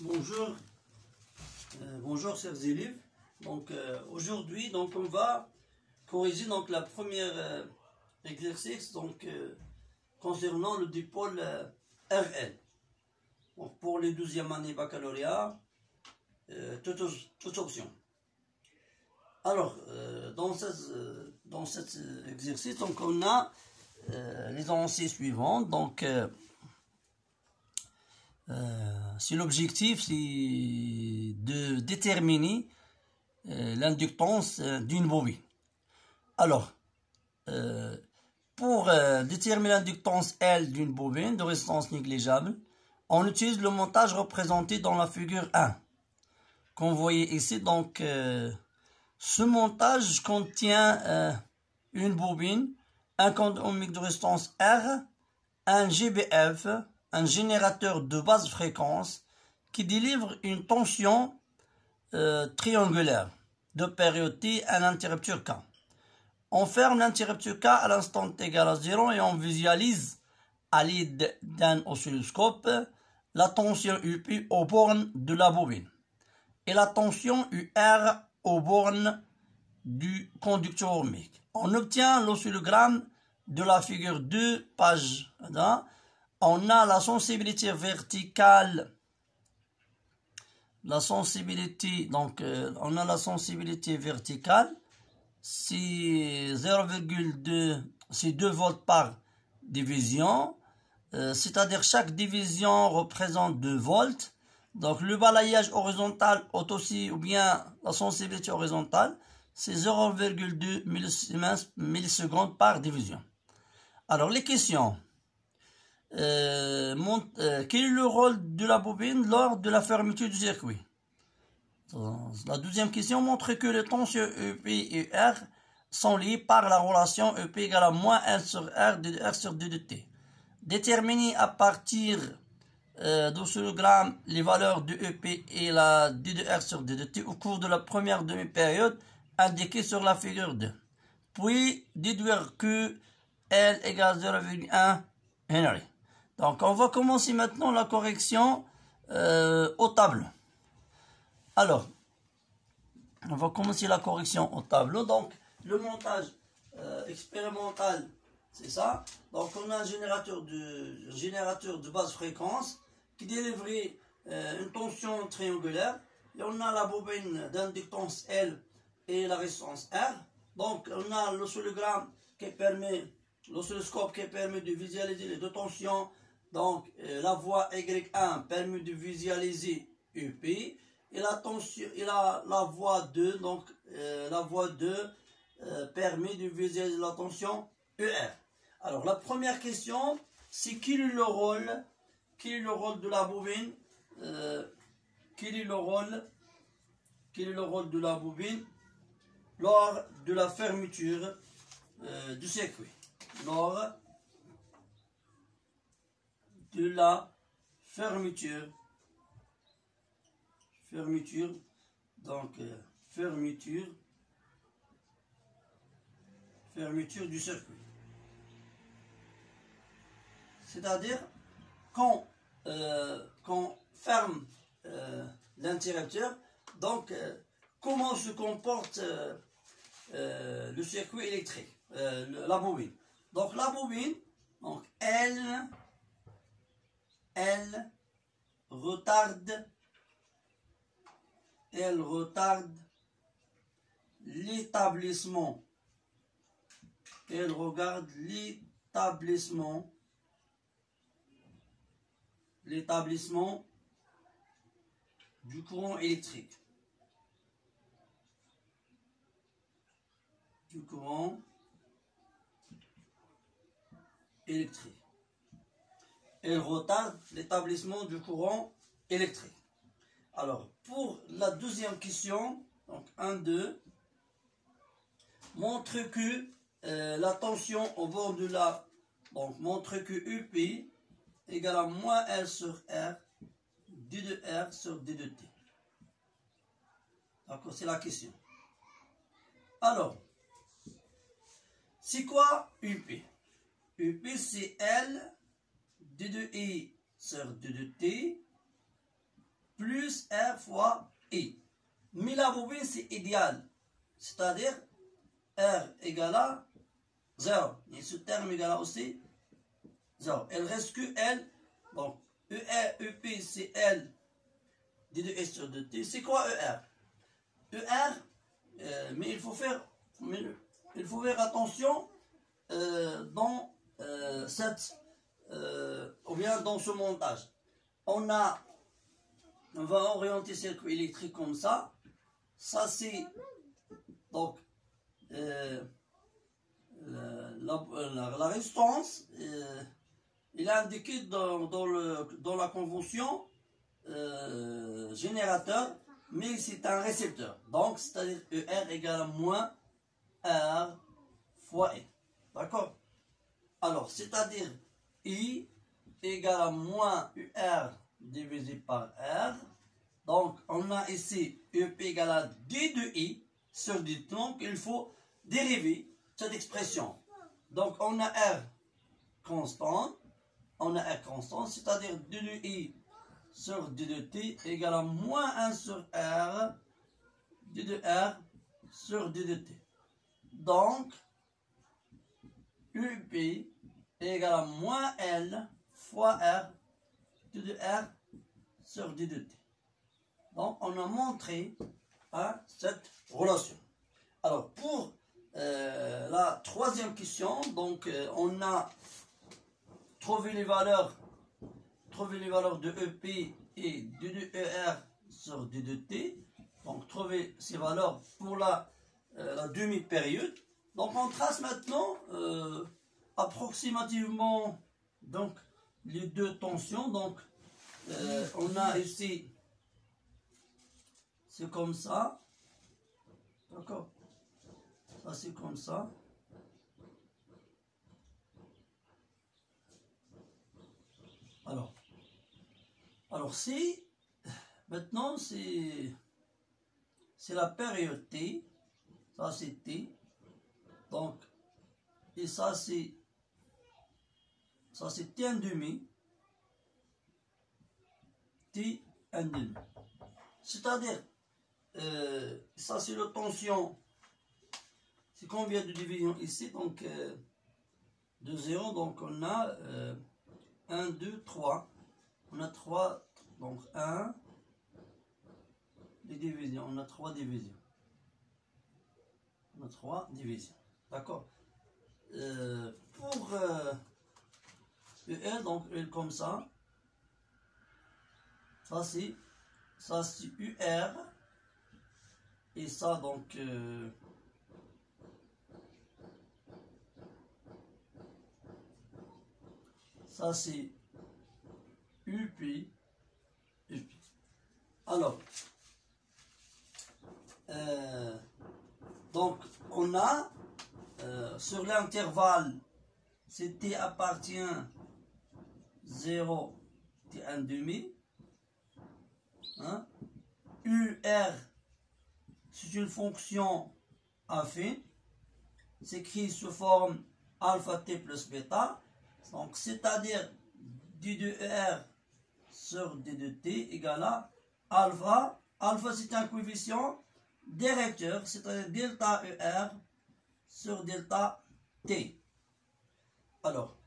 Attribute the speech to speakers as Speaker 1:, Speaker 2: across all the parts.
Speaker 1: Bonjour, bonjour chers élèves. Donc aujourd'hui on va corriger donc la première exercice concernant le dipôle RL. Donc pour les 12e années baccalauréat, toute option. Alors dans cet exercice donc on a les avancées suivantes. Donc si l'objectif c'est de déterminer l'inductance d'une bobine. Alors, pour déterminer l'inductance L d'une bobine de résistance négligeable, on utilise le montage représenté dans la figure 1. Comme vous voyez ici, donc, ce montage contient une bobine, un conducteur ohmique de résistance R, un GBF, un générateur de basse fréquence qui délivre une tension triangulaire de période T, un interrupteur K. On ferme l'interrupteur K à l'instant T égal à 0 et on visualise à l'aide d'un oscilloscope la tension UP aux bornes de la bobine et la tension UR aux bornes du conducteur ohmique. On obtient l'oscillogramme de la figure 2, page 1. On a la sensibilité verticale. La sensibilité, donc on a la sensibilité verticale, c'est 0,2, c'est 2 volts par division, c'est-à-dire chaque division représente 2 volts. Donc le balayage horizontal aussi, ou bien la sensibilité horizontale, c'est 0,2 millisecondes par division. Alors les questions. Quel est le rôle de la bobine lors de la fermeture du circuit? La deuxième question montre que les tensions EP et R sont liées par la relation EP égale à moins L sur R de R sur D de T. Déterminer à partir d'oscillogramme les valeurs de EP et la D de R sur D de T au cours de la première demi-période indiquée sur la figure 2. Puis déduire que L égale 0,1 Henry. Donc, on va commencer maintenant la correction au tableau. Alors, on va commencer la correction au tableau. Donc, le montage expérimental, c'est ça. Donc, on a un générateur de basse fréquence qui délivrait une tension triangulaire. Et on a la bobine d'inductance L et la résistance R. Donc, on a l'oscillogramme l'oscilloscope qui permet de visualiser les deux tensions. Donc, la voie Y1 permet de visualiser UP et la tension et la voie 2, donc la voie 2 permet de visualiser la tension ER. Alors, la première question, c'est quel est le rôle de la bobine, quel est le rôle de la bobine lors de la fermeture du circuit. Lors de la fermeture donc fermeture du circuit, c'est-à-dire quand ferme l'interrupteur, donc comment se comporte le circuit électrique, la bobine. Donc la bobine, donc elle retarde l'établissement. Elle regarde l'établissement du courant électrique. Elle retarde l'établissement du courant électrique. Alors, pour la deuxième question, donc 1, 2, montre que la tension au bord de la... Donc, montre que UP égale à moins L sur R, D de R sur D de T. D'accord, c'est la question. Alors, c'est quoi UP? UP, c'est L, D de I sur D de T, plus R fois I. Mais la bobine, c'est idéal. C'est-à-dire, R égale à 0. Et ce terme égale à aussi 0. Il reste que L. Donc, ER, EP, c'est L. D de S sur 2T. C'est quoi ER? ER, mais il faut faire attention dans ou bien dans ce montage. On va orienter le circuit électrique comme ça. Ça c'est donc la résistance. Il est indiqué dans la convention générateur, mais c'est un récepteur. Donc c'est-à-dire ER égale à moins R fois E. D'accord? Alors, c'est-à-dire I égale à moins UR divisé par R. Donc, on a ici EP égale à D de I sur D. Donc, il faut dériver cette expression. Donc, on a R constant. C'est-à-dire D de I sur D de T égale à moins 1 sur R, D de R sur D de T. Donc, UP égale à moins L fois R, D de R sur D de T. Donc, on a montré cette relation. Alors, pour la troisième question, donc, on a trouvé les valeurs de EP et de ER sur D de T. Donc, trouver ces valeurs pour la demi-période. Donc, on trace maintenant approximativement donc, les deux tensions. Donc, on a ici, c'est comme ça. D'accord? Ça, c'est comme ça. Alors si, maintenant, c'est la période T. Ça, c'est T. Donc, et ça, c'est T1,5. T1,5. C'est-à-dire, ça, c'est la tension. C'est combien de divisions ici? Donc, de 0. Donc, on a 1, 2, 3. On a 3. Donc, 1. Les divisions. On a 3 divisions. On a 3 divisions. D'accord. Pour EL, donc EL comme ça. Ça c'est UR. Et ça donc ça c'est UP. Alors donc on a sur l'intervalle, c'est T appartient 0, T1,5. Hein? UR, c'est une fonction affine. S'écrit sous forme alpha T plus bêta. Donc, c'est-à-dire D de ER sur D de T égale à alpha. Alpha, c'est un coefficient directeur, c'est-à-dire delta ER sur delta T. Alors,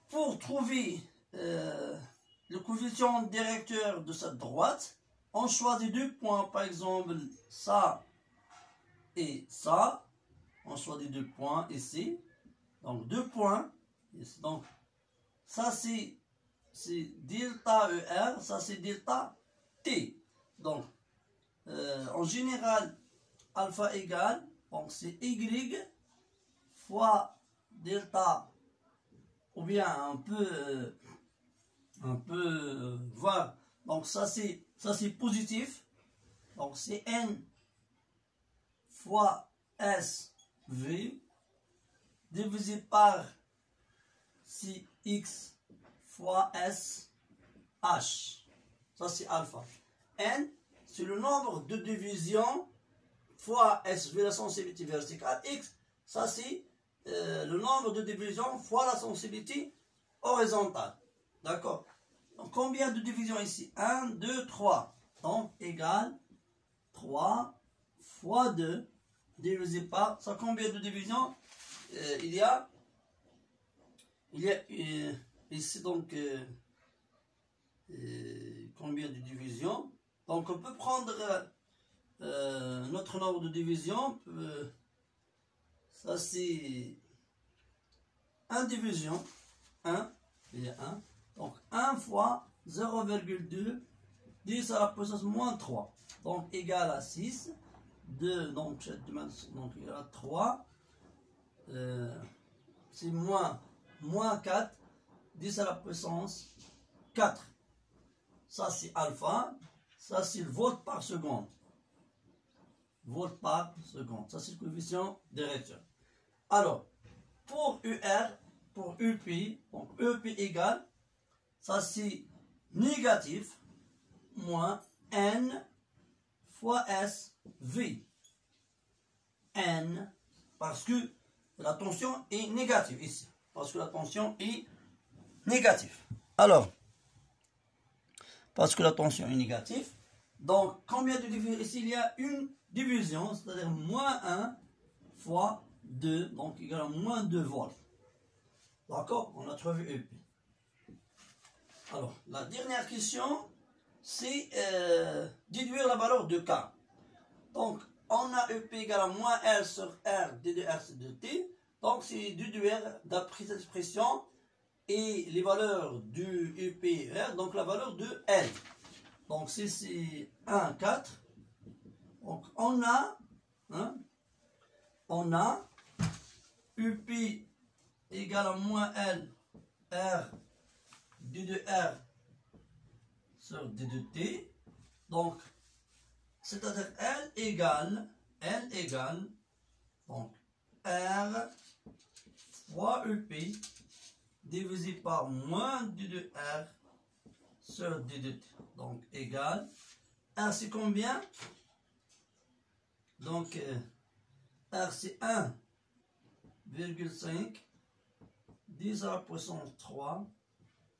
Speaker 1: pour trouver le coefficient directeur de cette droite, on choisit deux points, par exemple ça et ça. On choisit deux points ici. Donc, deux points. Donc, ça c'est delta ER, ça c'est delta T. Donc, en général, alpha égale, donc c'est Y fois delta, ou bien on peut voir, donc ça c'est positif, donc c'est N fois SV divisé par X fois SH. Ça c'est alpha. N, c'est le nombre de divisions fois SV, la sensibilité verticale. X, ça c'est le nombre de divisions fois la sensibilité horizontale. D'accord? Donc combien de divisions ici? 1, 2, 3. Donc, égale 3 fois 2 divisé par... Ça, combien de divisions il y a ici, donc, combien de divisions? Donc, on peut prendre notre nombre de divisions. Ça, c'est 1 division. 1, il y a 1. Donc, 1 fois 0,2, 10 à la puissance moins 3. Donc, égal à 6. 2, donc, il y a 3. C'est moins 4. 10 à la puissance 4. Ça, c'est alpha. Ça, c'est le volt par seconde. Volt par seconde. Ça, c'est le coefficient directeur. Alors, pour UR, pour UP, donc EP égale, ça c'est négatif, moins N fois S, V. N, parce que la tension est négative ici. Parce que la tension est négative. Alors, parce que la tension est négative, donc combien de divisions? Ici, il y a une division, c'est-à-dire moins 1 fois 2, donc égal à moins 2 volts. D'accord? On a trouvé EP. Alors, la dernière question, c'est déduire la valeur de K. Donc, on a EP égale à moins L sur R d de R sur dt. Donc, c'est déduire d'après cette expression et les valeurs du EP R, donc la valeur de L. Donc, c'est 1, 4. Donc, on a EP égale à moins L R d de R sur d de t. Donc, c'est-à-dire L égale donc R fois EP divisé par moins d de R sur d de t. Donc, égale R c'est combien? Donc, R c'est 1,5 10 à la puissance 3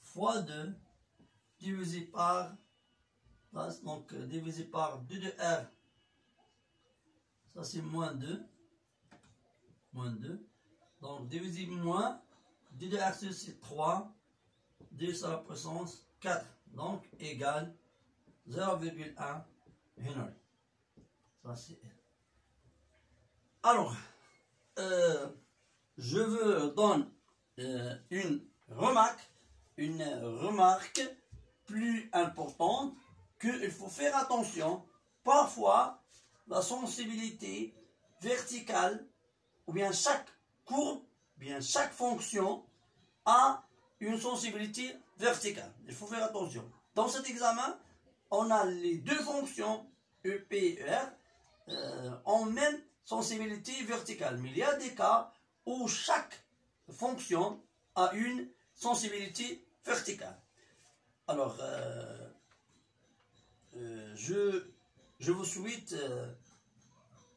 Speaker 1: fois 2 divisé par, donc divisé par 2 de R, ça c'est moins 2, donc divisé moins 2 de R c'est 3, 10 à la puissance 4, donc égal 0,1 Henry. Ça c'est... Alors, je veux donner une remarque plus importante, qu'il faut faire attention. Parfois, la sensibilité verticale, ou bien chaque courbe, bien chaque fonction a une sensibilité verticale. Il faut faire attention. Dans cet examen, on a les deux fonctions EP et ER en même sensibilité verticale. Mais il y a des cas où chaque fonction a une sensibilité verticale. Alors, je vous souhaite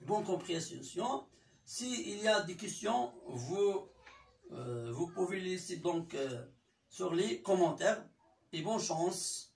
Speaker 1: bonne compréhension. S'il y a des questions, vous pouvez laisser donc sur les commentaires. Et bonne chance.